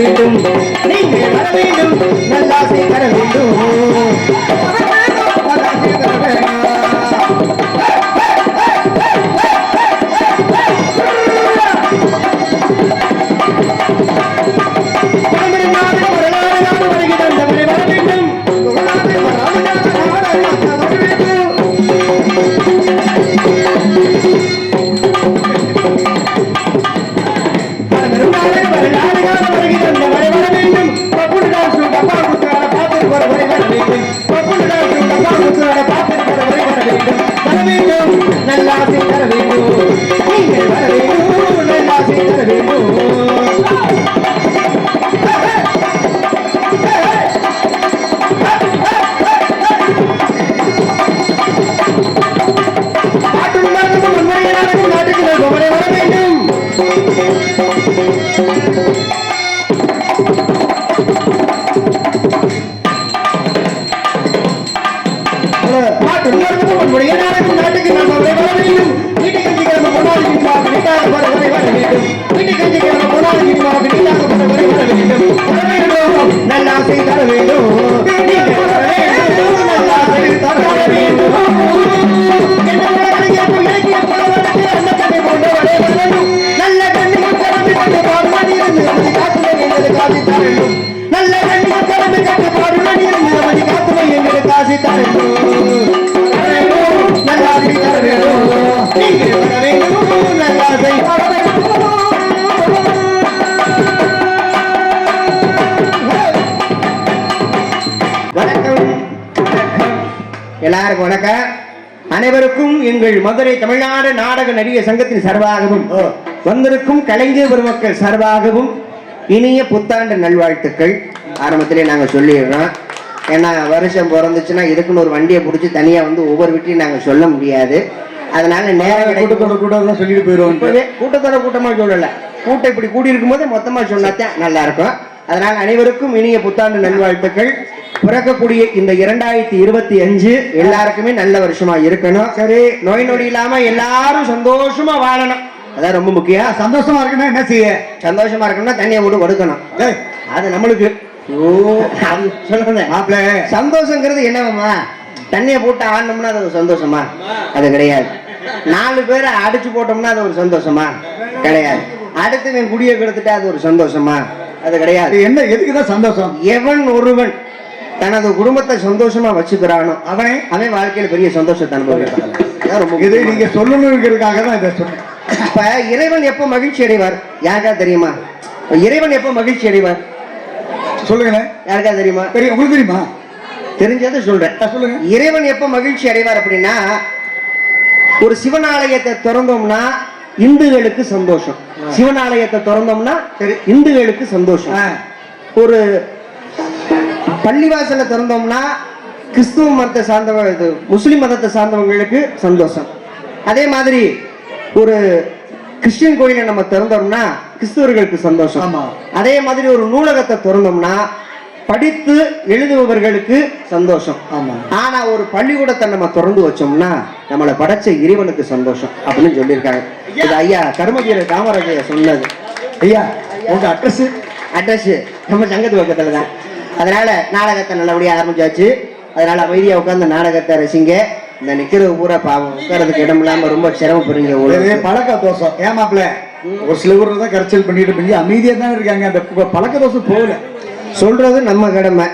வேண்டும், நீங்கள் வர வேண்டும், நல்லாசை தர வேண்டும். நல்லாசை தர வேண்டும், நீங்கள் வர வேண்டும், நல்லாசை தர வேண்டும். நல்லாசை தர வேண்டும், நல்லாசை தர வேண்டும். நல்ல கண்ணிகள் கலந்து கண்டு பாடுமணி இருந்து நமது காத்துமை எங்களுக்கு காசி தர வேண்டும். நல்ல கண்ணிகள் கலந்து கண்டு பாடுமணி இருந்து நமது காத்துமை எங்களுக்கு காசி தர வேண்டும். நல்லாசை தர வேண்டும், நீங்கள் வர வேண்டும், நல்லாசை தர வேண்டும். எல்லாருக்கும் வணக்கம். அனைவருக்கும் எங்கள் மதுரை தமிழ்நாடு நாடக நடிகர் சங்கத்தின் சார்பாகவும் வந்திருக்கும் கலைஞர் பெருமக்கள் சார்பாகவும் இனிய புத்தாண்டு நல்வாழ்த்துக்கள் ஆரம்பத்திலே நாங்கள் சொல்லிடுறோம். ஏன்னா வருஷம் பிறந்துச்சுன்னா இதுக்குன்னு ஒரு வண்டியை பிடிச்சி தனியாக வந்து ஒவ்வொரு வீட்டையும் நாங்கள் சொல்ல முடியாது. அதனால நேரம் கூட்டத்தோட சொல்லிட்டு போயிடுவோம். கூட்டத்தோட கூட்டமாக சொல்லலை, கூட்டம் இப்படி கூடி இருக்கும் போது மொத்தமாக சொன்னாத்தான் நல்லா இருக்கும். அதனால அனைவருக்கும் இனிய புத்தாண்டு நல்வாழ்த்துக்கள். பிறக்கக்கூடிய இந்த 2025 எல்லாருக்குமே நல்ல வருஷமா இருக்கணும். சரி, நோய் நொடி இல்லாம எல்லாரும் சந்தோஷமா வாழணும், அதான் ரொம்ப முக்கியம். சந்தோஷமா இருக்கணும். என்ன செய்ய சந்தோஷமா இருக்கணும்னா தண்ணியை போட்டு கொடுக்கணும், அது நம்மளுக்கு. சொல்லுங்க, சந்தோஷங்கிறது என்னவா? தண்ணியை போட்டு ஆடணும்னா அது ஒரு சந்தோஷமா? அது கிடையாது. 4 பேரை அடிச்சு போட்டோம்னா அது ஒரு சந்தோஷமா? கிடையாது. அடுத்து குடியை கெடுத்துட்டா அது ஒரு சந்தோஷமா? அது கிடையாது. என்ன எதுக்குதான் சந்தோஷம்? எவன் ஒருவன் தனது குடும்பத்தை சந்தோஷமா வச்சுக்கிறானோ அவன் வாழ்க்கையில பெரிய சந்தோஷத்தை அனுபவிக்கிறான். இதை நீங்க சொல்லணுங்கிறதுக்காக தான் இதை சொன்னேன். இப்ப இறைவன் எப்ப மகிழ்ச்சி அடைவார் யாருக்கா தெரியுமா? இறைவன் எப்ப மகிழ்ச்சி அடைவார் சொல்லுங்க, யாருக்கா தெரியுமா? தெரியும், உங்களுக்கு தெரியுமா? தெரிஞ்சதை சொல்றேன், சொல்லுங்க. இறைவன் எப்ப மகிழ்ச்சி அடைவார் அப்படின்னா, ஒரு சிவனாலயத்தை திறந்தோம்னா இந்துக்களுக்கு சந்தோஷம். சிவனாலயத்தை திறந்தோம்னா இந்துக்களுக்கு சந்தோஷம். ஒரு பள்ளிவாசலை திறந்தோம்னா கிறிஸ்துவ மதத்தை சார்ந்தவங்க, முஸ்லிம் மதத்தை சார்ந்தவங்களுக்கு சந்தோஷம். அதே மாதிரி ஒரு கிறிஸ்டியன் கோயிலை நம்ம திறந்தோம்னா கிறிஸ்துவர்களுக்கு சந்தோஷம். அதே மாதிரி ஒரு நூலகத்தை திறந்தோம்னா படித்து எழுதுபவர்களுக்கு சந்தோஷம். ஆனா ஒரு பள்ளிக்கூடத்தை நம்ம திறந்து வச்சோம்னா நம்மளை படைச்ச இறைவனுக்கு சந்தோஷம் அப்படின்னு சொல்லியிருக்காங்க. இது ஐயா கர்மவீரர் காமராஜர் சொன்னது. ஐயா உங்க அட்ரஸ் நம்ம சங்கத்து பக்கத்துல தான். அதனால நாடகத்தை நல்லபடியா ஆரம்பிச்சாச்சு. அதனால அமைதியா உட்கார்ந்து நாடகத்தை ரசிங்க. இந்த நிக்கிறது பூரா பாவம், உட்காரதுக்கு இடம் இல்லாம ரொம்ப சிரமப்படுறீங்க. பழக்க தோசம் ஏமாப்ல ஒரு சில ஊர் தான் கரைச்சல் பண்ணிட்டு அமைதியா தான் இருக்காங்க. அந்த பழக்க தோசம் போகல. சொல்றது நம்ம கடமை.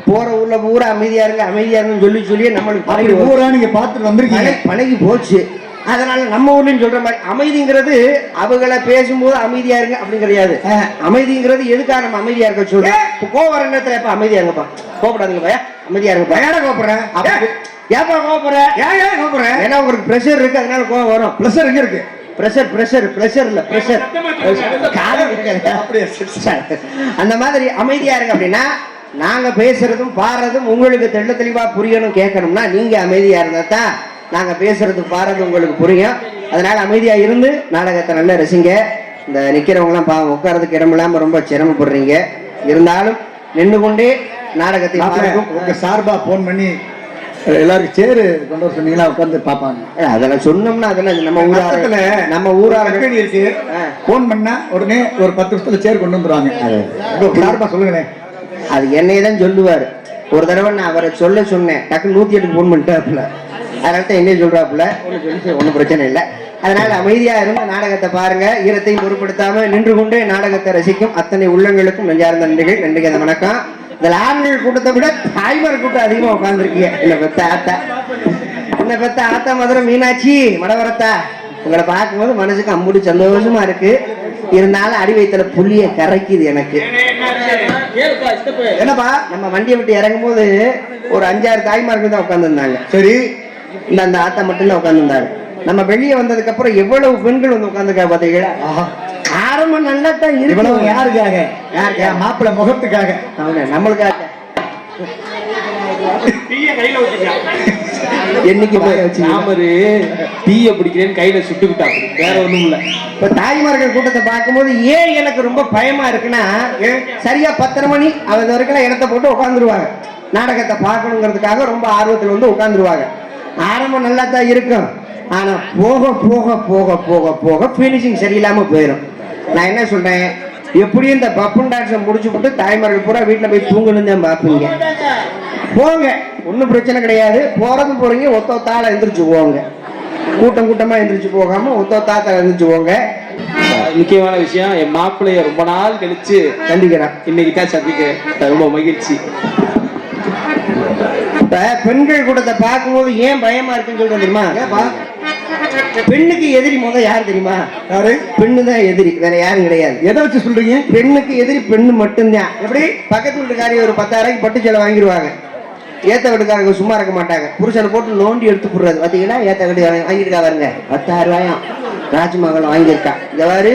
போற ஊர்ல பூரா அமைதியா இருங்க அமைதியா இருங்கன்னு சொல்லி சொல்லியே நம்மளுக்கு பூரா நீங்க பார்த்துட்டு வந்திருக்கீங்க, பழகி போச்சு. அதனால நம்ம ஊர்லயும் சொல்ற மாதிரி அமைதிங்கிறது அவங்கள பேசும்போது அமைதியா இருங்க அப்படின்னு கிடையாது. அமைதிங்கிறது எதுக்காக நம்ம அமைதியா இருக்க சொல்றோம். கோவர நேரத்துல எப்ப அமைதியா இருங்கப்பா, கோபப்படாதீங்க பையா, அமைதியா இருங்கப்பா. ஏன்னா கோபப்படுறேன், ஏப்பா கோபப்படுறேன், ஏன் கோபப்படுறேன்? ஏன்னா உங்களுக்கு பிரஷர் இருக்கு, அதனால கோபம் வரும். பிரஷர் எங்க இருக்கு? பிரஷர் இல்ல, பிரஷர். அந்த மாதிரி அமைதியா இருங்க அப்படின்னா, நாங்க பேசுறதும் பாடுறதும் உங்களுக்கு தெள்ள தெளிவா புரியணும் கேட்கணும்னா நீங்க அமைதியா இருந்தா தான் நாங்க பேசுறது பாடுறது உங்களுக்கு புரியும். அதனால அமைதியா இருந்து நாடகத்தை நல்லா ரசிங்க. இந்த நிக்கிறவங்க எல்லாம் பாவம் உட்காரதுக்கு இடம் இல்லாம ரொம்ப சிரமப்படுறீங்க. இருந்தாலும் நின்று கொண்டே நாடகத்தை உங்க சார்பா போன் பண்ணி எல்லாருக்கும் சேரு கொண்டு வர சொன்னீங்களா, உட்காந்து பாப்பாங்க. அதெல்லாம் சொன்னோம்னா அதெல்லாம் நம்ம ஊராக இருக்கு. போன் பண்ணா உடனே ஒரு 10 நிமிஷத்துல சேர் கொண்டு வந்துருவாங்க. சொல்லுங்களேன். அது என்னையே தான் சொல்லுவாரு. ஒரு தடவை நான் அவரை சொன்னேன், டக்கு 108 போன் பண்ணிட்டாப்புல. அதனால தான் என்னைய சொல்றாப்புல. ஒன்றும் பிரச்சனை இல்லை. அதனால அமைதியா இருந்த நாடகத்தை பாருங்க. ஈரத்தையும் பொருட்படுத்தாம நின்று கொண்டு நாடகத்தை ரசிக்கும் அத்தனை உள்ளங்களுக்கும் நெஞ்சார்ந்த நன்றிகள். நன்றிக்கு அந்த வணக்கம். இந்த ஆண்கள் கூட்டத்தை விட தாய்மார் கூட்டம் அதிகமா உட்கார்ந்துருக்கீங்க. என்ன பெத்த ஆத்தா மதுரை மீனாட்சி மடவரத்தா, உங்களை பார்க்கும்போது மனசுக்கு அம்முடி சந்தோஷமா இருக்கு. இருந்தாலும் அடி வயிற்றுல புள்ளிய கரைக்குது எனக்கு. என்னப்பா, நம்ம வண்டியை விட்டு இறங்கும் போது ஒரு 5-6 தாய்மார்கள் தான் உட்கார்ந்து இருந்தாங்க. சரி, இல்ல அந்த ஆத்தா மட்டும் தான் உட்கார்ந்து இருந்தாங்க. நம்ம வெளியே வந்ததுக்கு அப்புறம் எவ்வளவு பெண்கள் வந்து உட்கார்ந்துருக்கா பாத்தீங்களா? ஆரம்பம் நல்லா தான் இருக்கு. யாருக்காக? மாப்பிள்ளை முகத்துக்காக, நம்மளுக்காக. என்னைக்கு தீய பிடிக்கிறேன்னு கையில சுட்டுக்கிட்டா, வேற ஒண்ணும் இல்ல. இப்ப தாய்மார்கள் கூட்டத்தை பார்க்கும்போது ஏன் எனக்கு ரொம்ப பயமா இருக்குன்னா, சரியா 10:30 மணி அது வரைக்கும் இடத்த போட்டு உட்காந்துருவாங்க. நாடகத்தை பார்க்கணுங்கிறதுக்காக ரொம்ப ஆர்வத்தில் வந்து உட்காந்துருவாங்க. ஆரம்பம் நல்லா தான் இருக்கும். ஆனா போக போக போக போக போக பினிஷிங் சரியில்லாம போயிடும். நான் என்ன சொல்றேன், எப்படியும் இந்த பப்புன் டான்ஸை முடிச்சு போட்டு தாய்மார்கள் பூரா வீட்டுல போய் தூங்கணும் தான் பார்ப்பீங்க. போங்க, ஒன்றும் பிரச்சனை கிடையாது. போறதும் போறீங்க, ஒத்தால எந்திரிச்சு போங்க. கூட்டம் கூட்டமா எந்திரிச்சு போகாம ஒத்தால எந்திரிச்சு போங்க. முக்கியமான விஷயம், என் மாப்பிள்ளைய ரொம்ப நாள் கழிச்சு கண்டிக்கிறேன். இன்னைக்கு தான் சந்திக்க ரொம்ப மகிழ்ச்சி. இப்ப பெண்கள் கூட்டத்தை பார்க்கும்போது ஏன் பயமா இருக்குன்னு சொல்றது தெரியுமா? பெண்ணுக்கு எதிரி முதல் யாரு தெரியுமா? யாரு? பெண்ணு தான் எதிரி, வேற யாரும் கிடையாது. எதை வச்சு சொல்றீங்க? பெண்ணுக்கு எதிரி பெண்ணு மட்டும்தான். எப்படி? பக்கத்து வீட்டுக்காரி ஒரு 10,000 பட்டு சேலை வாங்கிடுவாங்க. ஏத்த வீட்டுக்காரங்க சும்மா இருக்க மாட்டாங்க. புருஷனை போட்டு நோண்டி எடுத்து போடுறது. பாத்தீங்களா? ஏத்த வீட்டு வாங்கியிருக்கா பாருங்க, 10,000 ராஜ்மகள் வாங்கியிருக்கா. இந்த மாதிரி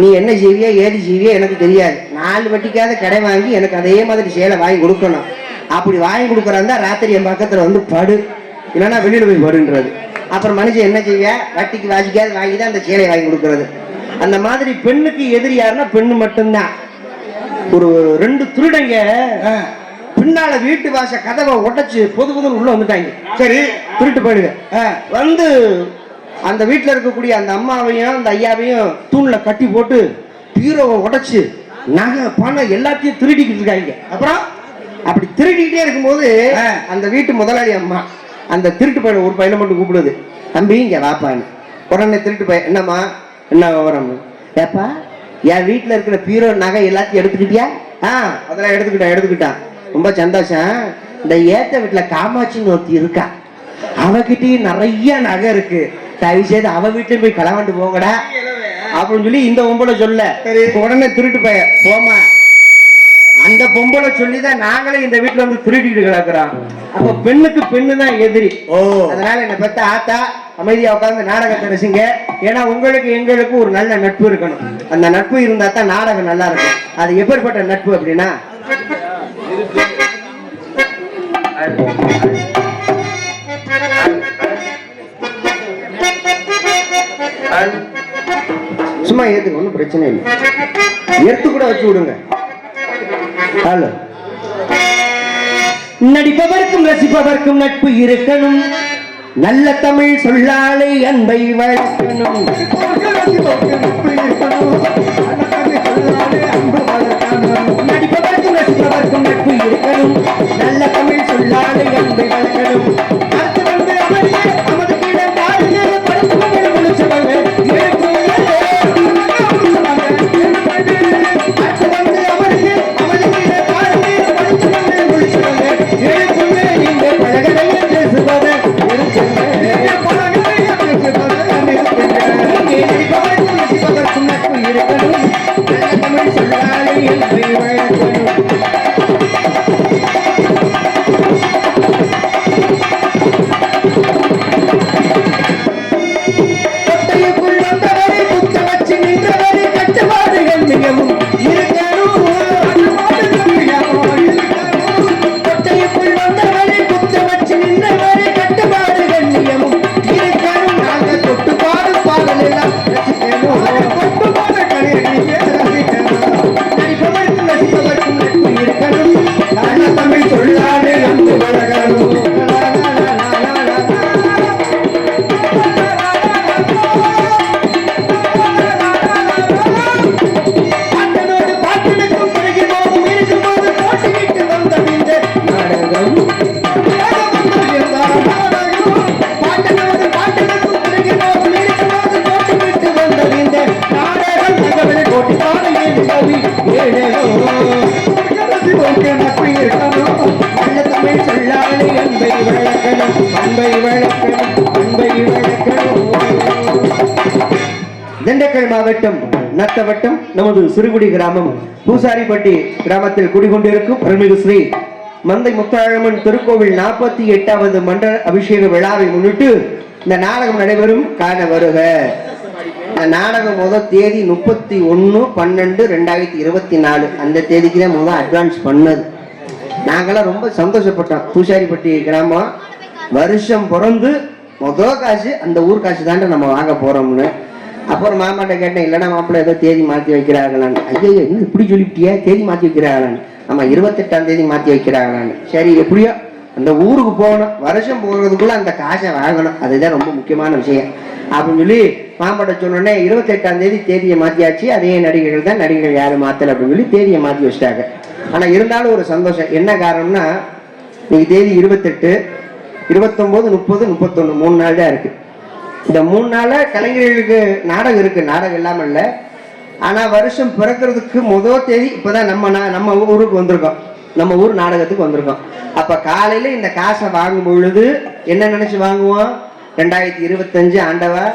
நீ என்ன செய்வியா ஏது செய்வியா எனக்கு தெரியாது. 4 வட்டிக்காத கடை வாங்கி எனக்கு அதே மாதிரி சேலை வாங்கி கொடுக்கணும். அப்படி வாங்கி கொடுக்குறாந்தா ராத்திரி என் பக்கத்துல வந்து படு, இல்லைன்னா வெளியில போய் படுன்றது. அப்புறம் மனுஷன் என்ன செய்ய, வட்டிக்கு வாசிக்காது வாங்கி தான் அந்த சேலையை வாங்கி கொடுக்கறது. அந்த மாதிரி பெண்ணுக்கு எதிரி யாருன்னா பெண்ணு மட்டும்தான். ஒரு 2 திருடங்க பின்னால வீட்டு வாச கதவை உடைச்சு பொது உள்ள வந்துட்டாங்க. சரி, திருட்டு போயிடுங்க. வந்து அந்த வீட்டுல இருக்கக்கூடிய அந்த அம்மாவையும் அந்த ஐயாவையும் தூண்ல கட்டி போட்டு பீரோவை உடைச்சு நகை பணம் எல்லாத்தையும் திருடிக்கிட்டு இருக்காங்க. அப்புறம் அப்படி திருடிக்கிட்டே இருக்கும்போது அந்த வீட்டு முதலாளி அம்மா அந்த திருட்டு பையனை ஒரு பையனை மட்டும் கூப்பிடுது, தம்பி இங்க வாப்பான்னு. உடனே திருட்டு பையன், என்னம்மா என்ன விவரம்? ஏப்பா என் வீட்டுல இருக்கிற பீரோ நகை எல்லாத்தையும் எடுத்துக்கிட்டியா? அதெல்லாம் எடுத்துக்கிட்டான். ரொம்ப சந்தோஷம். இந்த ஏத்த வீட்டுல காமாட்சின்னு ஒருத்தி இருக்கா, அவகிட்டயும் நிறைய நகை இருக்கு. தயவு செய்து அவ வீட்டுல போய் களவாண்டு போங்கடா அப்படின்னு சொல்லி இந்த பொம்பளை சொல்ல. உடனே திருட்டு பையன், போமா அந்த பொம்பளை சொல்லிதான் நாங்களே இந்த வீட்டுல வந்து திருடிட்டு கிடக்குறோம். அப்ப பெண்ணுக்கு பெண்ணு தான் எதிரி. அதனால என்ன பெத்த ஆத்தா அமைதியா உட்கார்ந்து நாடகத்தை ரசிங்க. ஏன்னா உங்களுக்கு எங்களுக்கு ஒரு நல்ல நட்பு இருக்கணும். அந்த நட்பு இருந்தா தான் நாடகம் நல்லா இருக்கும். அது எப்படிப்பட்ட நட்பு அப்படின்னா, சும்மா ஏத்துக்க, ஒன்றும் பிரச்சனை இல்லை. எடுத்து கூட வச்சு விடுங்க. நடிப்பவர்க்கும் ரசிப்பவர்க்கும் நட்பு இருக்கணும். நல்ல தமிழ் சொல்லாலை அன்பை வளர்க்கணும். நடிப்பவர்க்கும் ரசிப்பவர்க்கும் நட்பு இருக்கணும். நல்ல தமிழ் சொல்லாலை அன்பை வளர்க்கணும். இருக்கணும். திண்டுக்கல் மாவட்டம் நத்தவட்டம் நமது சிறுகுடி கிராமம் பூசாரிப்பட்டி கிராமத்தில் குடிகொண்டிருக்கும் அருள்மிகு ஸ்ரீ மந்தை முத்தாழம்மன் திருக்கோவில் 48வது மண்டல அபிஷேக விழாவை முன்னிட்டு இந்த நாடகம் நடைபெறும் காண வருக. இந்த நாடகம் முதல் தேதி 31/12/2024 அந்த தேதிக்கு தான் முதல் அட்வான்ஸ் பண்ணது. நாங்களாம் ரொம்ப சந்தோஷப்பட்டோம். பூசாரிப்பட்டி கிராமம் வருஷம் பிறந்து முதல் காசு அந்த ஊர் காசு தாண்ட நம்ம வாங்க போறோம்னு. அப்புறம் மாமாட்ட கேட்டேன், இல்லைன்னா மாப்பிள்ளை ஏதோ தேதி மாற்றி வைக்கிறாங்களான்னு. ஐயோ இன்னும் இப்படி சொல்லிவிட்டியா, தேதி மாற்றி வைக்கிறாங்களான்னு. ஆமா 28ஆம் தேதி மாற்றி வைக்கிறாங்களான்னு. சரி எப்படியோ அந்த ஊருக்கு போகணும், வருஷம் போகிறதுக்குள்ள அந்த காசை வாங்கணும், அதுதான் ரொம்ப முக்கியமான விஷயம் அப்படின்னு சொல்லி மாமாட்ட சொன்னோடனே 28ஆம் தேதி தேதியை மாற்றியாச்சு. அதே நடிகர்கள் தான், நடிகர்கள் யாரும் மாற்றலை அப்படின்னு சொல்லி தேதியை மாற்றி வச்சிட்டாங்க. ஆனால் இருந்தாலும் ஒரு சந்தோஷம். என்ன காரணம்னா இன்னைக்கு தேதி 28, 29, 30, 31 3 நாள் தான் இருக்கு. இந்த 3 நாள கலைஞர்களுக்கு நாடகம் இருக்கு, நாடகம் இல்லாம இல்ல. ஆனா வருஷம் பிறக்கிறதுக்கு முதல் தேதி இப்பதான் நம்ம ஊருக்கு வந்திருக்கோம், நம்ம ஊர் நாடகத்துக்கு வந்திருக்கோம். அப்ப காலையில இந்த காசை வாங்கும் பொழுது என்ன நினைச்சு வாங்குவோம், 2025 ஆண்டவா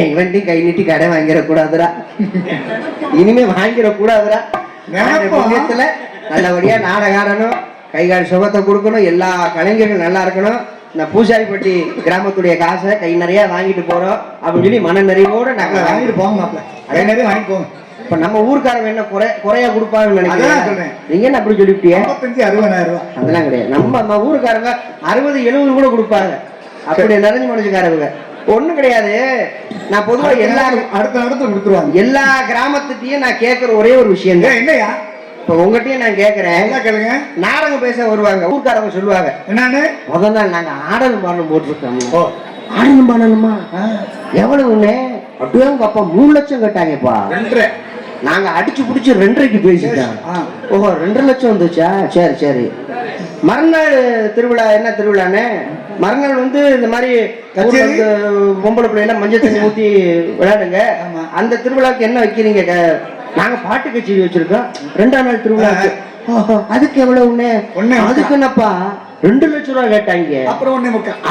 எங்கள்டையும் கை நீட்டி கடை வாங்கிடக்கூடாதுரா, இனிமே வாங்கிடக்கூடாதுரா, புண்ணியத்துல நல்லபடியா நாடகம் ஆடணும், கைகால் சுகத்தை கொடுக்கணும், எல்லா கலைஞர்கள் நல்லா இருக்கணும், இந்த பூசாரிப்பட்டி கிராமத்துடைய காசை கை நிறைய வாங்கிட்டு போறோம் அப்படின்னு சொல்லி மன நிறைவோட நாங்க வாங்கிட்டு போங்க, கை நிறைய வாங்கிட்டு போங்க. இப்ப நம்ம ஊருக்காரங்க என்ன குறையா கொடுப்பாங்கன்னு நினைக்கிறேன். நீங்க என்ன அப்படி சொல்லிவிட்டிய? 55,000-60,000 ரூபாய் அதெல்லாம் கிடையாது. நம்ம ஊருக்காரங்க 60-70 கூட கொடுப்பாங்க. அப்படி நிறைஞ்ச மனுஷக்காரங்க ஒண்ணும் கிடையாது. நான் பொதுவா எல்லாரும் அடுத்த கொடுத்துருவாங்க. எல்லா கிராமத்துட்டையும் நான் கேட்கிற ஒரே ஒரு விஷயம் தான். என்னையா இப்ப உங்ககிட்டயும் நான் கேட்கிறேன், கேளுங்க. நாடகம் பேச வருவாங்க ஊர்க்காரங்க, சொல்லுவாங்க என்னன்னு, முதல் நாள் நாங்க ஆடலும் பாடலும் போட்டிருக்கோம். ஆடலும் பாடலுமா எவ்வளவுன்னு அப்படியே அப்பா 3 லட்சம் கேட்டாங்கப்பா. நாங்க அடிச்சு புடிச்சு 2.5க்கு பேசிட்டோம். ஓஹோ 2 லட்சம் வந்துச்சா, சரி சரி. மறுநாள் திருவிழா, என்ன திருவிழான்னு மறுநாள் இந்த மாதிரி பொம்பளை பிள்ளைலாம் மஞ்சள் தண்ணி ஊத்தி விளையாடுங்க, அந்த திருவிழாவுக்கு என்ன வைக்கிறீங்க, நாங்க பாட்டு கச்சேரி வச்சிருக்கோம் 2ஆம் நாள் திருவிழாவுக்கு. அதுக்கு எவ்வளவுன்னு, அதுக்கு என்னப்பா 2 லட்சம் ரூபாய் கேட்டாங்க. அப்புறம்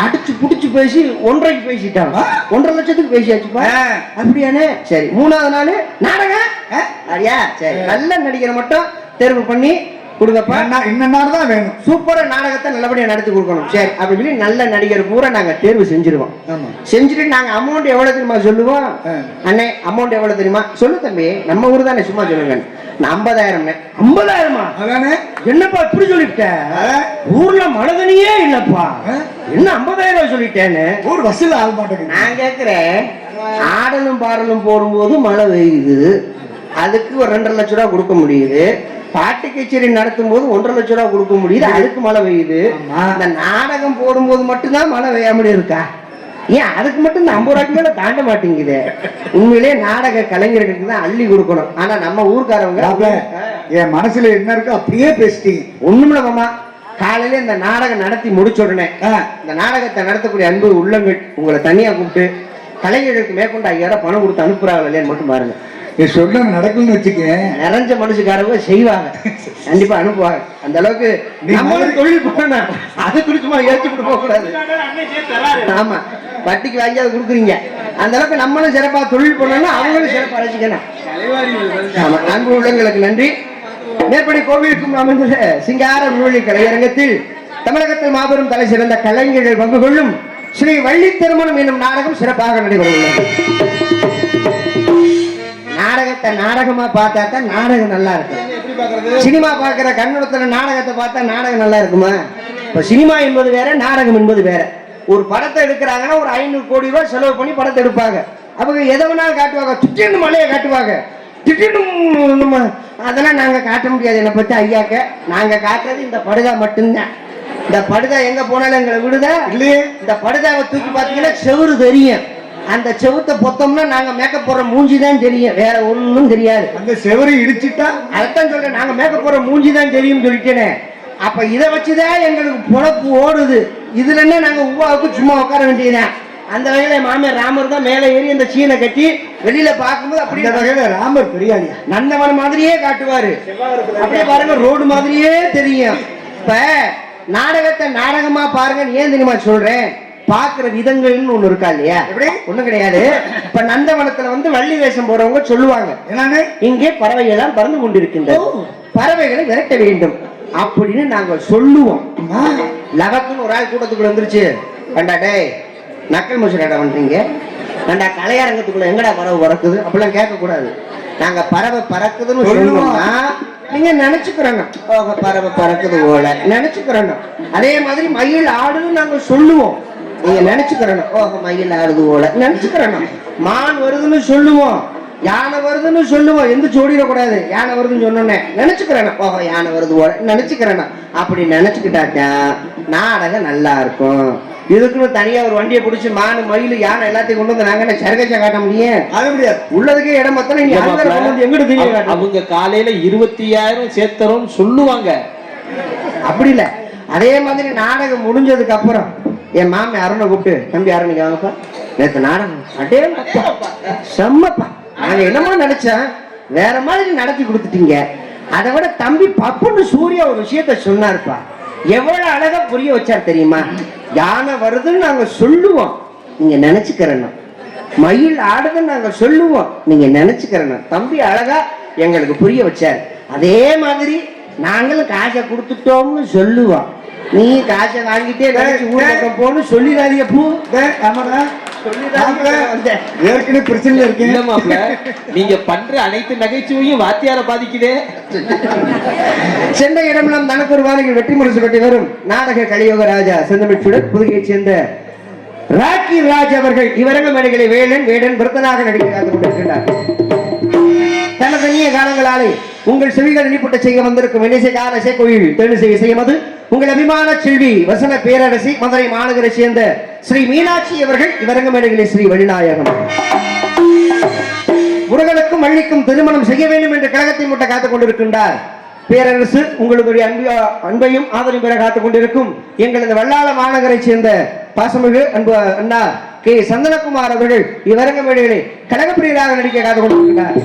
அடிச்சு புடிச்சு பேசி 1.5க்கு பேசிட்டாங்க. 1.5 லட்சத்துக்கு பேசியாச்சுப்பா. அப்படியானே, சரி. 3ஆவது நாள் நாடகம், அப்படியா, சரி. நல்ல நடிகரை மட்டும் தேர்வு பண்ணி கொடுங்கப்பா, இன்னும் வேணும், சூப்பரா நாடகத்தை நல்லபடியா நடத்தி கொடுக்கணும், சரி அப்படின்னு சொல்லி நல்ல நடிகர் பூரா நாங்க தேர்வு செஞ்சிருவோம். செஞ்சுட்டு நாங்க அமௌண்ட் எவ்வளவு தெரியுமா சொல்லுவோம், அண்ணே அமௌண்ட் எவ்வளவு தெரியுமா, சொல்லு தம்பி, நம்ம ஊர் தானே, சும்மா சொல்லுங்க. 50,000. 50,000-மா? என்னப்பா இப்படி சொல்லிட்ட, ஊர்ல மனதனியே இல்லப்பா, என்ன 50,000 சொல்லிட்டேன்னு ஊர் வசூல் ஆக மாட்டேங்குது. நான் கேட்கிறேன், ஆடலும் பாடலும் போடும்போது மழை பெய்யுது, அதுக்கு ஒரு 2.5 லட்சம் ரூபாய் கொடுக்க முடியுது. பாட்டு கச்சேரி நடத்தும் போது 1.5 லட்சம் ரூபாய் கொடுக்க முடியுது, அதுக்கு மழை பெய்யுது. இந்த நாடகம் போடும்போது மட்டும்தான் மழை பெய்யாம இருக்கா, ஏன் அதுக்கு மட்டும் இந்த 50 ரூபாய்க்கு மேல தாண்ட மாட்டேங்குது. உண்மையிலே நாடக கலைஞர்களுக்கு தான் அள்ளி கொடுக்கணும். ஆனா நம்ம ஊர்க்காரவங்க என் மனசுல என்ன இருக்கு அப்படியே பேசிட்டீங்க. ஒண்ணுமில்ல மாமா, காலையில இந்த நாடகம் நடத்தி முடிச்ச உடனே இந்த நாடகத்தை நடத்தக்கூடிய அன்பு உள்ளங்கள் உங்களை தனியா கூப்பிட்டு கலைஞர்களுக்கு மேற்கொண்டு 5,000 பணம் கொடுத்து அனுப்புறாங்க இல்லையான்னு மட்டும் பாருங்க. சொல்ல நடக்கும்னு வச்சுக்க, நிறைஞ்ச மனுஷக்காரங்க செய்வாங்க, கண்டிப்பா அனுப்புவாங்க. அந்த அளவுக்கு நம்மளும் தொழில் பண்ணணும், அது குறிச்சுமா ஏற்றுக்கிட்டு போக கூடாது. ஆமா, வட்டிக்கு வாங்கி அதை கொடுக்குறீங்க, அந்த அளவுக்கு நம்மளும் சிறப்பா தொழில் பண்ணணும், அவங்களும் சிறப்பா ரசிக்கணும். ஆமா, அன்பு உள்ளங்களுக்கு நன்றி. மேற்படி கோவிலுக்கும் அமைந்துள்ள சிங்கார விழுவழி கலையரங்கத்தில் தமிழகத்தில் மாபெரும் தலை சிறந்த கலைஞர்கள் பங்கு கொள்ளும் ஸ்ரீ வள்ளி திருமணம் என்னும் நாடகம் சிறப்பாக நடைபெறுகிறது. நாடகத்தை நாடகமா பார்த்தா தான் நாடகம் நல்லா இருக்கும். சினிமா பார்க்கிற கண்ணோட்டத்துல நாடகத்தை பார்த்தா நாடகம் நல்லா இருக்குமா? இப்ப சினிமா என்பது வேற, நாடகம் என்பது வேற. ஒரு படத்தை எடுக்கிறாங்கன்னா ஒரு 500 கோடி ரூபாய் செலவு பண்ணி படத்தை எடுப்பாங்க. அவங்க எதை வேணாலும் காட்டுவாங்க, திடீர்னு மலையை காட்டுவாங்க, திடீர்னு அதெல்லாம் நாங்க காட்ட முடியாது. என்னை பத்தி ஐயாக்க நாங்க காட்டுறது இந்த படுதா மட்டும்தான். இந்த படுதா எங்க போனாலும் எங்களை விடுதா இல்லையே. இந்த படுதாவை தூக்கி பார்த்தீங்கன்னா செவுறு தெரியும், அந்த செவுத்தை பொத்தோம்னா நாங்க மேக்கப் போடுற மூஞ்சி தான் தெரியும், வேற ஒண்ணும் தெரியாது. அந்த செவரை இடிச்சுட்டா அதைத்தான் சொல்றேன், நாங்க மேக்கப் போடுற மூஞ்சி தான் தெரியும் சொல்லிட்டேனே. அப்ப இதை வச்சுதான் எங்களுக்கு பொழப்பு ஓடுது. இதுல என்ன நாங்க உவாவுக்கு சும்மா உட்கார வேண்டியதுதான். அந்த வகையில மாமியார் ராமர் தான் மேல ஏறி அந்த சீனை கட்டி வெளியில பார்க்கும்போது அப்படி வகையில ராமர் பெரியாடி நந்தவன் மாதிரியே காட்டுவாரு. அப்படியே பாருங்க, ரோடு மாதிரியே தெரியும். இப்ப நாடகத்தை நாடகமா பாருங்க, ஏன் தெரியுமா சொல்றேன், பாக்குற விதங்கள்னு ஒண்ணு இருக்கா இல்லையா? எப்படி? ஒண்ணும் கிடையாது. இப்ப நந்தவனத்துல வந்து வள்ளி வேஷம் போறவங்க சொல்லுவாங்க, என்னன்னு? இங்கே பறவைகள் எல்லாம் பறந்து கொண்டிருக்கின்றன, பறவைகளை விரட்ட வேண்டும் அப்படின்னு நாங்க சொல்லுவோம். லவக்குன்னு ஒரு ஆள் கூட்டத்துக்குள்ள வந்துருச்சு, கண்டா டேய் நக்கல் முசுராடா பண்றீங்க, கண்டா கலையரங்கத்துக்குள்ள எங்கடா பறவை பறக்குது அப்படிலாம் கேட்க கூடாது. நாங்க பறவை பறக்குதுன்னு சொல்லுவோம்னா நீங்க நினைச்சுக்கிறோம், பறவை பறக்குது போல நினைச்சுக்கிறோம். அதே மாதிரி மயில் ஆடுன்னு நாங்க சொல்லுவோம், நீங்க நினைச்சுக்கிறோம், மயில் ஆடுது போல நினைச்சுக்கிறோம். மான் வருதுன்னு சொல்லுவோம், யானை வருதுன்னு சொல்லுவோம், எந்த சோடிடக்கூடாது, யானை வருதுன்னு சொன்னோன்னே நினைச்சுக்கிறேன், யானை வருது போல நினைச்சுக்கிறேன். அப்படி நினைச்சுக்கிட்டாச்சா நாடகம் நல்லா இருக்கும். இதுக்குன்னு தனியா ஒரு வண்டியை பிடிச்சி மானு மயில் யானை எல்லாத்தையும் கொண்டு வந்து நாங்க சர்க்கச்சா காட்ட முடியும்? அது முடியாது. உள்ளதுக்கே இடம் மொத்தம் எங்கிட்டு அவங்க காலையில 25,000 சேர்த்தரும் சொல்லுவாங்க. அப்படி இல்ல. அதே மாதிரி நாடகம் முடிஞ்சதுக்கு அப்புறம் என் மாமி அருணை கூப்பிட்டு, தம்பி அருணைக்கு வாங்கப்பா, நேற்று நாடகம் அடே செம்மப்பா, நாங்க என்னமோ நினைச்சேன் வேற மாதிரி நடத்தி கொடுத்துட்டீங்க. அதை விட தம்பி பப்புன்னு சூர்யா ஒரு விஷயத்த சொன்னாருப்பா, எவ்வளவு அழகா புரிய வச்சார் தெரியுமா? யானை வருதுன்னு நாங்க சொல்லுவோம், நீங்க நினைச்சுக்கிறேன். மயில் ஆடுதுன்னு நாங்க சொல்லுவோம், நீங்க நினைச்சுக்கிறேன். தம்பி அழகா எங்களுக்கு புரிய வச்சார். அதே மாதிரி நாங்களும் காசை கொடுத்துட்டோம்னு சொல்லுவோம், நீ காசை வாங்கிட்டே ஊர் போன்னு சொல்லிடாதீங்க. பூ ஏற்கனவே பிரச்சனை இருக்கு. நீங்க பண்ற அனைத்து நகைச்சுவையும் வாத்தியார பாதிக்குதே. சென்ற இடமெல்லாம் தனக்கு ஒரு வாரிகள் வெற்றி முரசு கட்டி வரும் நாடக கலியோக ராஜா செந்தமிழ்ச்சுடன் புதுகையை சேர்ந்த ராக்கி ராஜ் அவர்கள் இவரங்க மேடைகளை வேடன் விருத்தனாக நடிக்க காத்துக் கொண்டிருக்கின்றார். தனது நீய காலங்களாலே உங்கள் செவிகள் இனிப்பட்ட செய்ய வந்திருக்கும் இசை கால இசை கோயில் தெளிசை இசையமது உங்கள் அபிமான செல்வி வசன பேரரசி மதுரை மாநகரை சேர்ந்த ஸ்ரீ மீனாட்சி அவர்கள் இவரங்க மேடைகளை ஸ்ரீ வழிநாயகம் முருகனுக்கும் வள்ளிக்கும் திருமணம் செய்ய வேண்டும் என்ற கழகத்தை முட்ட காத்துக் கொண்டிருக்கின்றார். பேரரசு உங்களுடைய அன்பையும் ஆதரவு பெற காத்துக் கொண்டிருக்கும் எங்களது வல்லாள மாநகரை சேர்ந்த பாசமிகு அன்பு அண்ணா கே சந்தனகுமார் அவர்கள் இவரங்க மேடைகளை கழகப்பிரியராக நடிக்க காத்துக் கொண்டிருக்கின்றார்.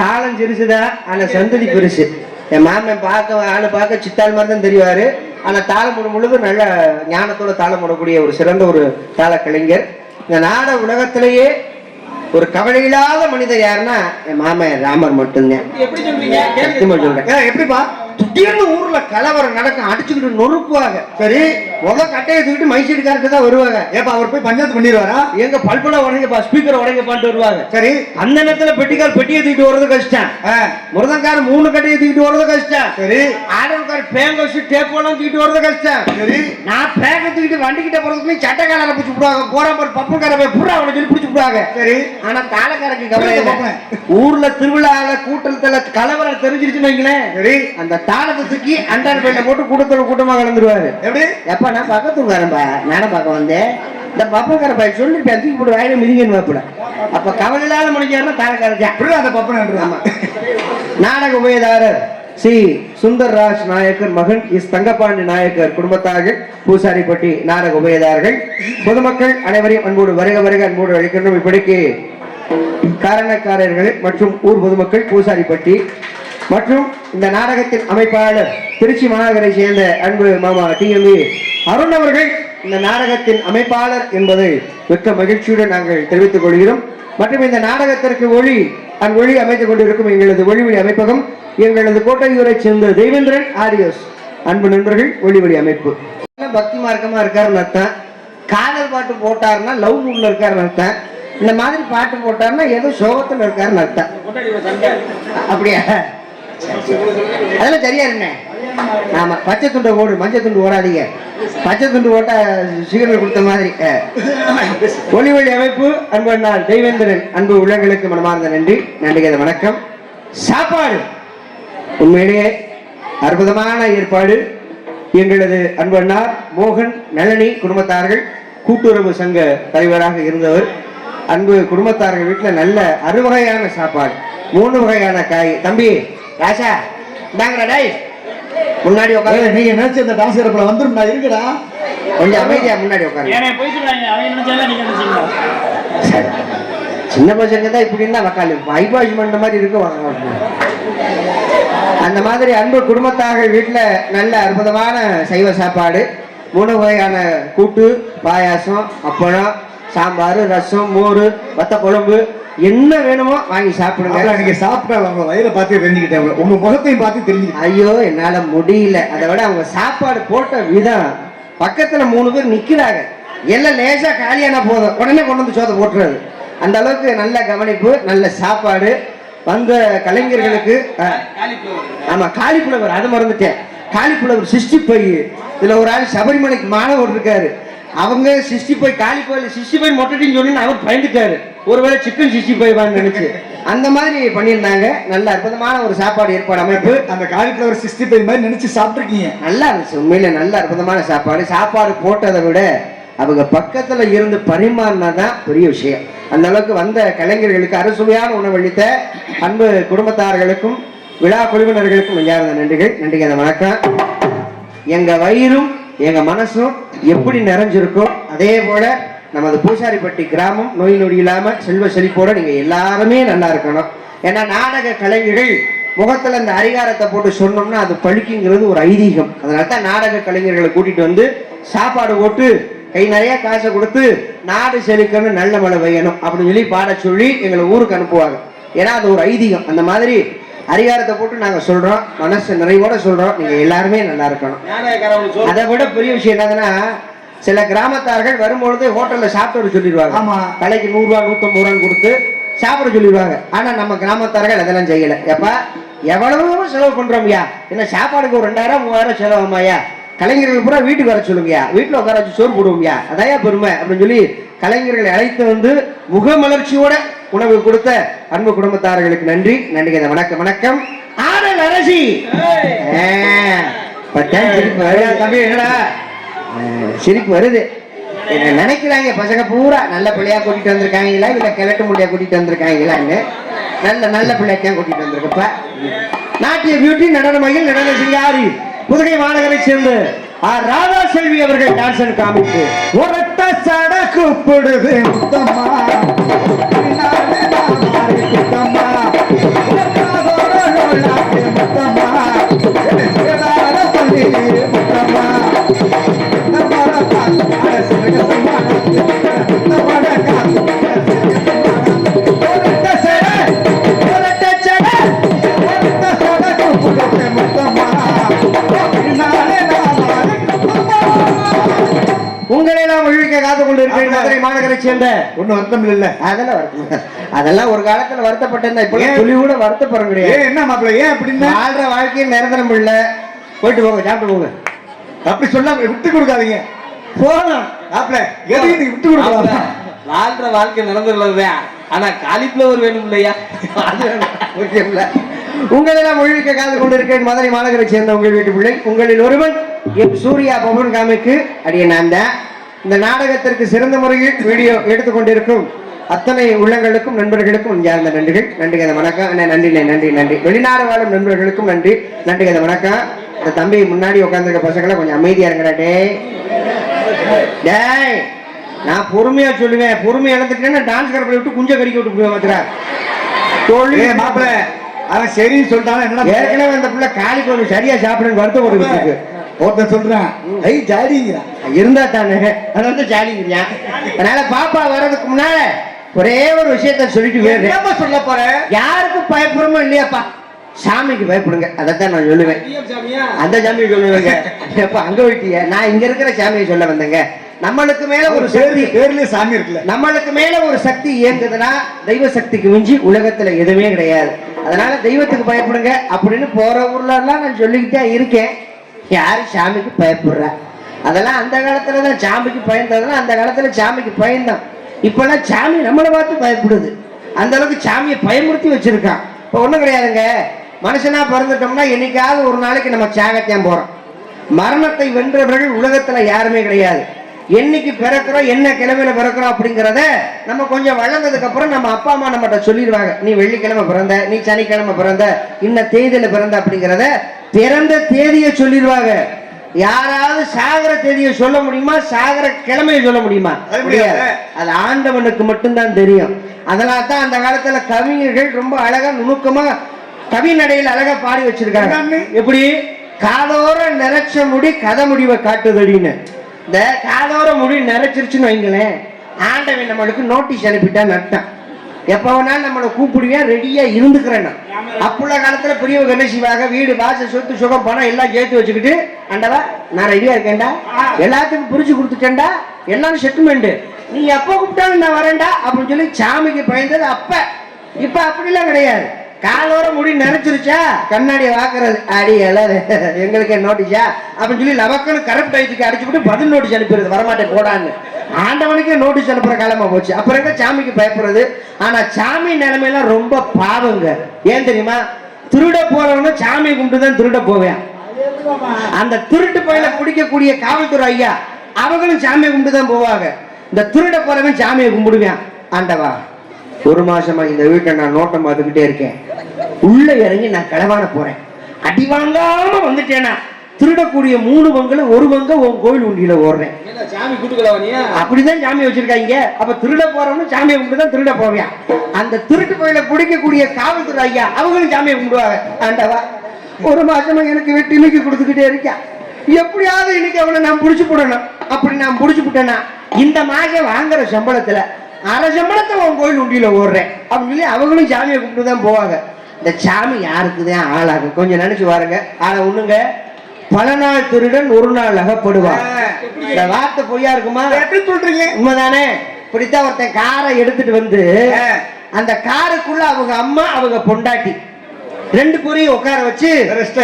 தாளம் சிறுசுதா, ஆனா சந்ததி பெருசு. என் மாமன் பார்க்க சித்தாள் மாதிரி தான் தெரிவாரு, ஆனா தாளம் முழுவதும் நல்ல ஞானத்தோட தாளம் போடக்கூடிய ஒரு சிறந்த ஒரு தாள கலைஞர். இந்த நாட உலகத்திலேயே ஒரு கவலை இல்லாத மனிதர் யாருன்னா என் மாமன் ராமர் மட்டும்தான். எப்படிப்பா திடீர்னு ஊர்ல கலவரம் நடக்கும், அடிச்சுக்கிட்டு நொறுக்குவாங்க. சரி, கட்டையை தூக்கிட்டு மைசூர்காருக்கு தான் வருவாங்க. ஏப்பா அவர் போய் பஞ்சாயத்து பண்ணிடுவாரா? எங்க பல்புல உடங்கப்பா, ஸ்பீக்கர் உடங்க பாட்டு வருவாங்க. சரி, அந்த நேரத்துல பெட்டிக்கார் பெட்டியை தூக்கிட்டு வர்றது கஷ்டம், முருதங்கார 3 கட்டையை தூக்கிட்டு வர்றது கஷ்டம். சரி, ஆடவக்கார பேங்க வச்சு டேப்பெல்லாம் தூக்கிட்டு வர்றது கஷ்டம். சரி, நான் பேங்க தூக்கிட்டு வண்டிக்கிட்ட போறதுக்கு சட்டைக்காரரை பிடிச்சி விடுவாங்க, போற பப்புக்கார புறா அவனை சொல்லி பிடிச்சி விடுவாங்க. சரி, ஆனா தாளக்காரக்கு கவலை, ஊர்ல திருவிழால கூட்டத்துல கலவரம் தெரிஞ்சிருச்சுன்னு வைங்களேன், சரி அந்த தாளத்தை தூக்கி அண்டான் பேட்டை போட்டு கூட்டத்தோட கூட்டமா கலந்துருவாரு. எப்படி எப்ப நான் பக்கத்துக்காரன்பா நானும் பார்க்க வந்தேன், இந்த பப்பக்கார பையன் சொல்லிருப்பேன் தூக்கி போட்டு வாயில மிதிங்கன்னு வாப்புல. அப்ப கவலை இல்லாத முடிஞ்சாருன்னா தாளக்காரன் அந்த பப்பன். நாடக உபயதாரர் ஸ்ரீ சுந்தர்ராஜ் நாயக்கர் மகன் இஸ் தங்கப்பாண்டி நாயக்கர் குடும்பத்தார்கள் பூசாரிப்பட்டி நாடக உபயதாரர்கள் பொதுமக்கள் அனைவரையும் அன்போடு வருக வருக அன்போடு அழைக்கணும். இப்படிக்கு காரணக்காரர்கள் மற்றும் ஊர் பொதுமக்கள் பூசாரிப்பட்டி மற்றும் இந்த நாடகத்தின் அமைப்பாளர் திருச்சி மாநகரை சேர்ந்த அன்பு மாமா TMV அருண் அவர்கள் இந்த நாடகத்தின் அமைப்பாளர் என்பதை மிக்க மகிழ்ச்சியுடன் நாங்கள் தெரிவித்துக் கொள்கிறோம். மற்றும் இந்த நாடகத்திற்கு ஒளி அமைத்துக் கொண்டிருக்கும் எங்களது ஒளி அமைப்பகம் எங்களது கோட்டையூரை சேர்ந்த தேவேந்திரன் ஆடியோஸ் அன்பு நண்பர்கள் ஒளி அமைப்பு. பக்தி மார்க்கமா இருக்காருன்னு அர்த்தம், காதல் பாட்டு போட்டாருன்னா லவ் மூட்ல இருக்காருன்னு அர்த்தம், இந்த மாதிரி பாட்டு போட்டாருன்னா ஏதோ சோகத்துல இருக்காருன்னு அர்த்தம். அப்படியா? அதெல்லாம் சரியா இருங்க. ஆமா, பச்சை துண்டை ஓடு, மஞ்சள் துண்டு ஓடாதீங்க. பச்சை துண்டு ஓட்டா சிகரெட் கொடுத்த மாதிரி. ஒளி அமைப்பு அன்பு அண்ணாள் தெய்வேந்திரன் அன்பு உள்ளங்களுக்கு மனமார்ந்த நன்றி. நன்றிகள் வணக்கம். சாப்பாடு உண்மையிலேயே அற்புதமான ஏற்பாடு. எங்களது அன்பு அண்ணா மோகன் நளினி குடும்பத்தார்கள் கூட்டுறவு சங்க தலைவராக இருந்தவர். அன்பு குடும்பத்தார்கள் வீட்டுல நல்ல 6 வகையான சாப்பாடு, 3 வகையான காய். தம்பி ராசா இந்தாங்கடா, முன்னாடி உட்காந்து நீங்க நினைச்ச இந்த டான்ஸ் ஏறப்பல வந்துருந்தா இருக்குடா, கொஞ்சம் அமைதியா முன்னாடி உட்காந்து. சின்ன பசங்க தான் இப்படி இருந்தா வக்காலு ஐபாஷ் பண்ற மாதிரி இருக்கு. அந்த மாதிரி அன்பு குடும்பத்தார்கள் வீட்டுல நல்ல அற்புதமான சைவ சாப்பாடு. 3 வகையான கூட்டு, பாயாசம், அப்பளம், சாம்பார், ரசம், மோர், வத்த குழம்பு, என்ன வேணுமோ வாங்கி சாப்பிடுங்க. நீங்க சாப்பிட்டா உங்க வயிறை பார்த்து தெரிஞ்சுக்கிட்டேன், உங்க முகத்தையும் பார்த்து தெரிஞ்சுக்கிட்டேன். ஐயோ என்னால முடியல. அதை விட அவங்க சாப்பாடு போட்ட விதம், பக்கத்துல 3 பேர் நிக்கிறாங்க, எல்லாம் லேசா காலியான போதும் உடனே கொண்டு வந்து சோத்தை போட்டுறது. அந்த அளவுக்கு நல்ல கவனிப்பு, நல்ல சாப்பாடு. வந்த கலைஞர்களுக்கு ஆமா காலிஃப்ளவர், அது மறந்துட்டேன், காலிஃப்ளவர் 65. இதுல ஒரு ஆள் சபரிமலைக்கு மாணவர் இருக்காரு, அவங்க 65 காலிஃப்ளவர் 65 மொட்டைன்னு சொல்லி அவர் பயந்துட்டாரு, ஒருவேளை சிக்கன் 65 நினைச்சு. அந்த மாதிரி பண்ணியிருந்தாங்க. நல்ல அற்புதமான ஒரு சாப்பாடு ஏற்பாடு அமைப்பு. அந்த காலிஃப்ளவர் 65 மாதிரி நினைச்சு சாப்பிட்டுருக்கீங்க. நல்லா இருந்துச்சு, உண்மையில நல்ல அற்புதமான சாப்பாடு. சாப்பாடு போட்டதை விட அவங்க பக்கத்துல இருந்து பரிமாறினாதான் பெரிய விஷயம். அந்த அளவுக்கு வந்த கலைஞர்களுக்கு அறுசுவையான உணவளித்த அன்பு குடும்பத்தார்களுக்கும் விழா குழுவினர்களுக்கும் நெஞ்சார்ந்த நன்றிகள். நன்றிகள், வணக்கம். எங்க வயிறும் எங்க மனசும் எப்படி நிறைஞ்சிருக்கோ அதே போல நமது பூசாரிப்பட்டி கிராமம் நோய் நொடி இல்லாம செல்வ செழிப்போட நீங்க எல்லாருமே நல்லா இருக்கணும். ஏன்னா நாடக கலைஞர்கள் முகத்துல இந்த அரிகாரத்தை போட்டு சொன்னோம்னா அது பழிக்குங்கிறது ஒரு ஐதீகம். அதனாலதான் நாடக கலைஞர்களை கூட்டிட்டு வந்து சாப்பாடு போட்டு கை நிறைய காசை கொடுத்து நாடு செழிக்கணும், நல்ல மழை பெய்யணும் அப்படின்னு சொல்லி பாட சொல்லி எங்களை ஊருக்கு அனுப்புவாங்க. ஏன்னா அது ஒரு ஐதீகம். அந்த மாதிரி அரிகாரத்தை போட்டு நாங்க சொல்றோம், மனசு நிறைவோட சொல்றோம், நீங்க எல்லாருமே நல்லா இருக்கணும். அதை விட பெரிய விஷயம் என்னதுன்னா, சில கிராமத்தார்கள் வரும்பொழுது ஹோட்டல்ல சாப்பிட்டு சொல்லிடுவாங்க. ஆமா, தலைக்கு 100 ரூபா 150 கொடுத்து சாப்பிட சொல்லிடுவாங்க. ஆனா நம்ம கிராமத்தார்கள் அதெல்லாம் செய்யல. எப்ப எவ்வளவு செலவு பண்றோம்யா, என்ன சாப்பாடுக்கு ஒரு 2000 3000 செலவாமையா, கலைஞர்கள் பூரா வீட்டுக்கு வர சொல்லுங்கயா, வீட்டுல உட்கார வச்சு சோறு போடுவோம்யா, அதையா பெருமை அப்படின்னு சொல்லி கலைஞர்களை அழைத்து வந்து முகமலர்ச்சியோட உணவு கொடுத்த அன்பு குடும்பத்தார்களுக்கு நன்றி. நன்றி, வணக்கம். வணக்கம். ஆடல் அரசி தம்பி, என்னடா சிரிப்பு வருது? என்ன நினைக்கிறாங்க பசங்க பூரா நல்ல பிள்ளையா கூட்டிட்டு வந்திருக்காங்களா இல்ல கிழட்டு முள்ளையா கூட்டிட்டு வந்திருக்காங்களான்னு. நல்ல நல்ல பிள்ளைக்கான் கூட்டிட்டு வந்திருக்கப்ப. நாட்டிய பியூட்டி, நடன மயில், நடன சிங்காரி, புதுகை மாநகரை சேர்ந்து ராதா செல்வி அவர்கள் டான்ஸ் காமித்து ஒரட்ட சட கூப்பிடுது முத்தம்மா, உங்களெல்லாம் ஒழிக்க காத்து கொண்டு இருக்கிற மதுரை மாநகரை சேர்ந்த ஒன்னும் வருத்தம் இல்ல. அதெல்லாம் வருத்தம், அதெல்லாம் ஒரு காலத்துல வருத்தப்பட்டிருந்தா இப்ப சொல்லி கூட வருத்தப்படுற கிடையாது. என்ன மாப்பிள்ள, ஏன் அப்படின்னா வாழ்ற வாழ்க்கையில் நிரந்தரம் இல்ல. போயிட்டு போங்க, சாப்பிட்டு போங்க. அப்படி சொல்ல விட்டு கொடுக்காதீங்க. போகலாம் மாப்பிள்ள, எதையும் நீங்க விட்டு கொடுக்கலாம். வாழ்ற வாழ்க்கை நிரந்தரம், ஆனா காலிஃப்ளவர் வேணும் இல்லையா? உங்களெல்லாம் ஒழிக்க காத்து கொண்டிருக்கிறேன் மதுரை மாநகரை சேர்ந்த உங்கள் வீட்டு பிள்ளை, உங்களில் ஒருவன் எம் சூர்யா பவன் காமிக்கு அடிய நான் தான். இந்த நாடகத்திற்கு சிறந்த முறையில் வீடியோ எடுத்துக்கொண்டிருக்கும் அத்தனை உள்ளங்களுக்கும் நண்பர்களுக்கும் சார்ந்த நன்றிகள். நன்றி, வணக்கம். நன்றி நன்றி நன்றி. வெளிநாடு வாழும் நண்பர்களுக்கும் நன்றி. நன்றி, வணக்கம். இந்த தம்பி முன்னாடி உட்காந்துருக்க பசங்களை கொஞ்சம் அமைதியா இருங்கடா. டேய், நான் பொறுமையா சொல்லுவேன், பொறுமையா இழந்துட்டேன்னா டான்ஸ் கரப்பை விட்டு குஞ்ச கறிக்க விட்டு போய் மாத்துறேன். மாப்பிள்ள அவன் சரின்னு சொல்லிட்டான். என்ன ஏற்கனவே அந்த பிள்ளை காலி கொஞ்சம் சரியா சாப்பிடுன்னு வருத்தப்பட்டு ஒருத்தன் சொல்றான், ஐ ஜாலிங்கிறான். இருந்தா தானே, அது வந்து ஜாலிங்கிறான். அதனால பாப்பா வர்றதுக்கு முன்னால ஒரே ஒரு விஷயத்த சொல்லிட்டு போயிடுறேன். சொல்ல போறேன், யாருக்கும் பயப்படுறோமோ இல்லையாப்பா, சாமிக்கு பயப்படுங்க. அதைத்தான் நான் சொல்லுவேன். அந்த சாமியை சொல்லுவேங்க. அங்க விட்டிய, நான் இங்க இருக்கிற சாமியை சொல்ல வந்தேங்க. நம்மளுக்கு மேல ஒரு சக்தி, பேர்லயே சாமி இருக்குல்ல, நம்மளுக்கு மேல ஒரு சக்தி இயங்குதுன்னா தெய்வ சக்திக்கு மிஞ்சி உலகத்துல எதுவுமே கிடையாது. அதனால தெய்வத்துக்கு பயப்படுங்க அப்படின்னு போற ஊர்ல எல்லாம் நான் சொல்லிக்கிட்டே இருக்கேன். யாரு சாமிக்கு பயப்படுற? அதெல்லாம் அந்த காலத்துலதான் சாமிக்கு பயந்ததெல்லாம் அந்த காலத்துல சாமிக்கு பயந்தான். இப்பெல்லாம் சாமி நம்மளை பார்த்து பயப்படுது. அந்த அளவுக்கு சாமியை பயமுறுத்தி வச்சிருக்கான். இப்ப ஒண்ணும் கிடையாதுங்க. மனுஷனா பிறந்துட்டோம்னா என்னைக்காவது ஒரு நாளைக்கு நம்ம சாகத்தான் போறோம். மரணத்தை வென்றவர்கள் உலகத்துல யாருமே கிடையாது. என்னைக்கு பிறக்கிறோம், என்ன கிழமையில பிறக்கிறோம் அப்படிங்கிறத நம்ம கொஞ்சம் வளர்ந்ததுக்கு அப்புறம் நம்ம அப்பா அம்மா நம்மகிட்ட சொல்லிடுவாங்க. நீ வெள்ளிக்கிழமை பிறந்த, நீ சனிக்கிழமை பிறந்த, இன்ன தேதியில பிறந்த அப்படிங்கிறத பிறந்த தேதியை சொல்லிடுவாங்க. யாராவது சாகர தேதியை சொல்ல முடியுமா? சாகர கிழமையை சொல்ல முடியுமா? முடியாது. அது ஆண்டவனுக்கு மட்டும்தான் தெரியும். அதனால தான் அந்த காலத்துல கவிஞர்கள் ரொம்ப அழகா நுணுக்கமா கவி நடையில் அழகா பாடி வச்சிருக்காங்க. எப்படி காதோர நிறைச்ச முடி கதை முடிவை காட்டுதடின்னு. இந்த காதோர முடி நிறைச்சிருச்சுன்னு வைங்களேன், ஆண்டவன் நம்மளுக்கு நோட்டீஸ் அனுப்பிட்டான்னு அர்த்தம். எப்ப வேணாலும் நம்மளை கூப்பிடுவேன், ரெடியா இருந்துக்கிறேன். அப்புள்ள காலத்துல பெரியவங்க என்ன செய்வாங்க, வீடு வாசல் சொத்து சுகம் பணம் எல்லாம் சேர்த்து வச்சுக்கிட்டு, ஆண்டவா நான் ரெடியா இருக்கேன்டா, எல்லாத்துக்கும் புரிச்சு கொடுத்துட்டேன்டா, எல்லாரும் செட்டில்மெண்ட், நீ எப்ப கூப்பிட்டாலும் நான் வரேன்டா அப்படின்னு சொல்லி சாமிக்கு பயந்தது அப்ப. இப்ப அப்படிலாம் கிடையாது. காலோர முடி நினைச்சிருச்சா கண்ணாடியை வாக்குறது, அடி எல்லாரும் எங்களுக்கு நோட்டீஸா அப்படின்னு சொல்லி லவக்கன்னு கரெக்ட் டயத்துக்கு அடிச்சு விட்டு பதில் நோட்டீஸ் அனுப்பிடுறது, வரமாட்டேன் போடான்னு. ஆண்டவனுக்கே நோட்டீஸ் அனுப்புற காலமா போச்சு. அப்புறம் எங்க சாமிக்கு பயப்படுறது? ஆனா சாமி நிலைமையெல்லாம் ரொம்ப பாவங்க. ஏன் தெரியுமா? திருட போறவனு சாமியை கும்பிட்டு தான் திருட போவேன். அந்த திருட்டு பயில பிடிக்கக்கூடிய காவல்துறை ஐயா அவங்களும் சாமியை கும்பிட்டு தான் போவாங்க. இந்த திருட போறவன் சாமியை கும்பிடுவேன். ஆண்டவா, ஒரு மாசமா இந்த வீட்டை நான் நோட்டம் பார்த்துக்கிட்டே இருக்கேன், உள்ள இறங்கி நான் களவான போறேன், அடி வாங்காம வந்துட்டேனா திருடக்கூடிய 3 பங்குல 1 பங்கு உன் கோயில் உண்டியில ஓடுறேன். சாமி கூட்டுக்கலவனியா அப்படிதான் சாமி வச்சிருக்காங்க. அப்ப திருட போறவனு சாமியை கும்பிட்டு தான் திருட போவேன். அந்த திருட்டு பயில பிடிக்கக்கூடிய காவல்துறை ஐயா அவங்களும் சாமியை கும்பிடுவாங்க. ஆண்டவா, ஒரு மாசமா எனக்கு வெட்டி இன்னைக்கு கொடுத்துக்கிட்டே இருக்கேன், எப்படியாவது இன்னைக்கு அவனை நான் புடிச்சு போடணும். அப்படி நான் புடிச்சு போட்டேன்னா இந்த மாசம் வாங்குற சம்பளத்துல அரை சம்பளத்தை உன் கோயில் உண்டியில ஓடுறேன் அப்படின்னு சொல்லி அவங்களும் சாமியை கும்பிட்டு தான் போவாங்க. இந்த சாமி யாருக்குதான் ஆளாகும்? கொஞ்சம் நினைச்சு பாருங்க. ஆனா ஒண்ணுங்க, பல நாள் திருடன் ஒரு நாள் அகப்படுவான். இந்த வார்த்தை பொய்யா இருக்குமா? சொல்றீங்க உண்மைதானே? இப்படித்தான் ஒருத்தன் காரை எடுத்துட்டு வந்து அந்த காருக்குள்ள அவங்க அம்மா அவங்க பொண்டாட்டி 2 பேரையும் உட்கார வச்சு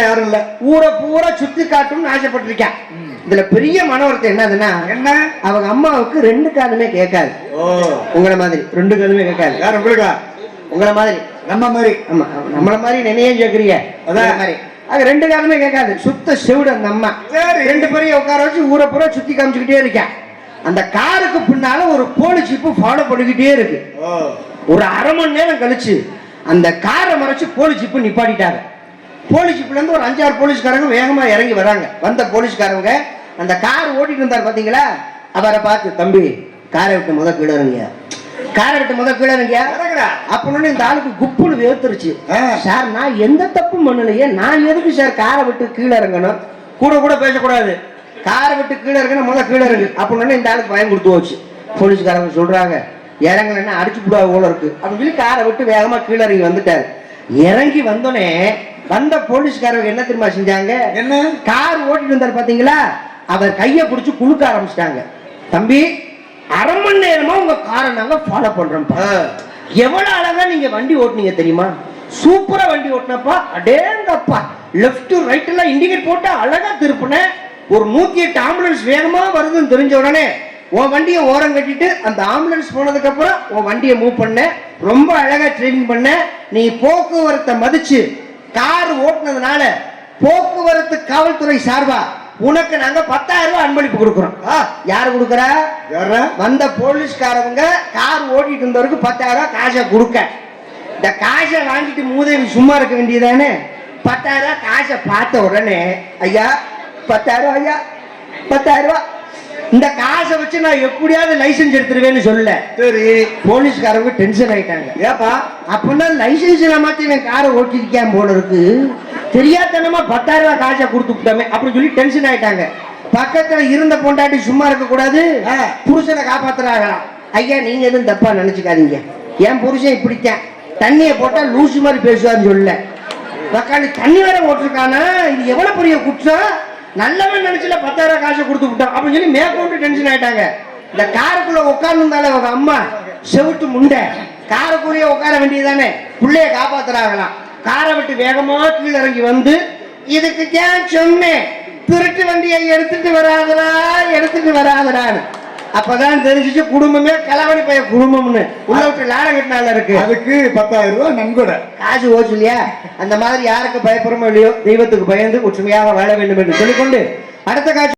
யாரும் இல்ல ஊரை பூரா சுத்தி காட்டும்னு ஆசைப்பட்டிருக்கான். இதுல பெரிய மனவரத்தை என்னதுன்னா, என்ன அவங்க அம்மாவுக்கு 2 காதுமே கேட்காது. உங்களை மாதிரி 2 காதுமே கேட்காது. யார் உங்களுக்கா? உங்களை மாதிரி நம்ம மாதிரி. ஆமா, நம்மள மாதிரி நினையே கேக்குறீங்க. அதான் மாதிரி அது 2 காதுமே கேட்காது. சுத்த செவிடு அந்த அம்மா. 2 பேரையும் உட்கார வச்சு ஊரை பூரா சுத்தி காமிச்சுக்கிட்டே இருக்கேன். அந்த காருக்கு பின்னால ஒரு போலீஸ் ஜீப் ஃபாலோ பண்ணிக்கிட்டே இருக்கு. ஒரு அரை மணி நேரம் கழிச்சு அந்த காரை மறைச்சு போலீஸ் ஜீப் நிப்பாட்டிட்டாங்க. போலீஸ் ஜீப்ல இருந்து ஒரு 5-6 போலீஸ்காரங்க வேகமா இறங்கி வராங்க. வந்த போலீஸ்காரங்க அந்த கார் ஓட்டிட்டு இருந்தார் பாத்தீங்களா, அவரை பார்த்து, தம்பி காரை விட்டு முத கீழே இறங்கியா, காரை விட்டு முத கீழே இறங்கியா அப்படின்னு இந்த ஆளுக்கு குப்புன்னு வேர்த்துருச்சு. சார், நான் எந்த தப்பும் பண்ணலையே, நான் எதுக்கு சார் காரை விட்டு கீழே இறங்கணும்? கூட கூட பேசக்கூடாது, காரை விட்டு கீழே இறங்கணும், முத கீழே இறங்கு அப்படின்னு இந்த ஆளுக்கு பயம் கொடுத்து வச்சு. போலீஸ்காரங்க சொல்றாங்க, இறங்கலன்னா அடிச்சு போடுவா போல இருக்கு அப்படின்னு சொல்லி காரை விட்டு வேகமா கீழே இறங்கி வந்துட்டாரு. இறங்கி வந்தோடனே வந்த போலீஸ்காரங்க என்ன தெரியுமா செஞ்சாங்க? என்ன? கார் ஓட்டிட்டு இருந்தாரு பாத்தீங்களா, அவர் கையை பிடிச்சு குலுக்க ஆரம்பிச்சிட்டாங்க. தம்பி, அரை மணி நேரமா உங்க காரை நாங்க ஃபாலோ பண்றோம், எவ்வளவு அழகா நீங்க வண்டி ஓட்டுனீங்க தெரியுமா, சூப்பரா வண்டி ஓட்டினப்பா, அடேங்கப்பா, லெப்ட் ரைட் எல்லாம் இண்டிகேட் போட்டு அழகா திருப்பின, ஒரு 108 ஆம்புலன்ஸ் வேகமா வருதுன்னு தெரிஞ்ச உடனே உன் வண்டியை ஓரம் கட்டிட்டு அந்த ஆம்புலன்ஸ் போனதுக்கு அப்புறம் உன் வண்டியை மூவ் பண்ண, ரொம்ப அழகா ட்ரெயினிங் பண்ண. நீ போக்குவரத்தை மதிச்சு கார் ஓட்டுனதுனால போக்குவரத்து காவல்துறை சார்பா உனக்கு நாங்க 10,000 ரூபாய் அன்பளிப்பு கொடுக்குறோம். யாரு கொடுக்குறா? வந்த போலீஸ்காரங்க கார் ஓட்டிட்டு இருந்தவருக்கு 10,000 ரூபாய் காசை கொடுக்க. இந்த காசை வாங்கிட்டு மூதேவி சும்மா இருக்க வேண்டியதானே? 10,000 ரூபாய் காசை பார்த்த உடனே, ஐயா 10,000 ரூபாய், ஐயா 10,000 ரூபாய், இந்த காசை வச்சு நான் எப்படியாவது லைசன்ஸ் எடுத்துருவேன்னு சொல்ல. சரி, போலீஸ்காரங்க டென்ஷன் ஆயிட்டாங்க. ஏப்பா, அப்படின்னா லைசன்ஸ் மாத்தி இவன் காரை ஓட்டிருக்கேன் போல இருக்கு, தெரியாதனமா 10,000 ரூபாய் காசை கொடுத்து விட்டோமே அப்படின்னு சொல்லி டென்ஷன் ஆயிட்டாங்க. பக்கத்துல இருந்த பொண்டாட்டி சும்மா இருக்க கூடாது, புருஷனை காப்பாத்துறாங்களாம். ஐயா, நீங்க எதுவும் தப்பா நினைச்சுக்காதீங்க, என் புருஷன் இப்படித்தான், தண்ணியை போட்டா லூசு மாதிரி பேசுவான்னு சொல்ல. தக்காளி தண்ணி வேற ஓட்டிருக்கானா, இது எவ்வளவு பெரிய குற்றம், நல்லவன் நினைச்சுல 10,000 ரூபாய் காசை கொடுத்து விட்டோம் அப்படின்னு சொல்லி மேற்கொண்டு டென்ஷன் ஆயிட்டாங்க. இந்த காருக்குள்ள உட்கார்ந்து இருந்தாலே அவங்க அம்மா செவிட்டு முண்டை, காருக்குள்ளேயே உட்கார வேண்டியதானே, பிள்ளைய காப்பாத்துறாங்களாம். காரை விட்டு வேகமா கீழே இறங்கி வந்து, இதுக்கு ஏன் சொன்னேன், திருட்டு வண்டியை எடுத்துட்டு வராதரா எடுத்துட்டு வராதரான்னு. அப்பதான் தெரிஞ்சிச்சு குடும்பமே களவணி பைய குடும்பம்னு. உள்ள விட்டு லாடம் கட்டினால இருக்கு, அதுக்கு 10,000 ரூபாய் நன்கொடை காசு ஓச்சு இல்லையா? அந்த மாதிரி யாருக்கு பயப்படுறோமோ இல்லையோ, தெய்வத்துக்கு பயந்து ஒற்றுமையாக வாழ வேண்டும் என்று சொல்லிக்கொண்டு அடுத்த காட்சி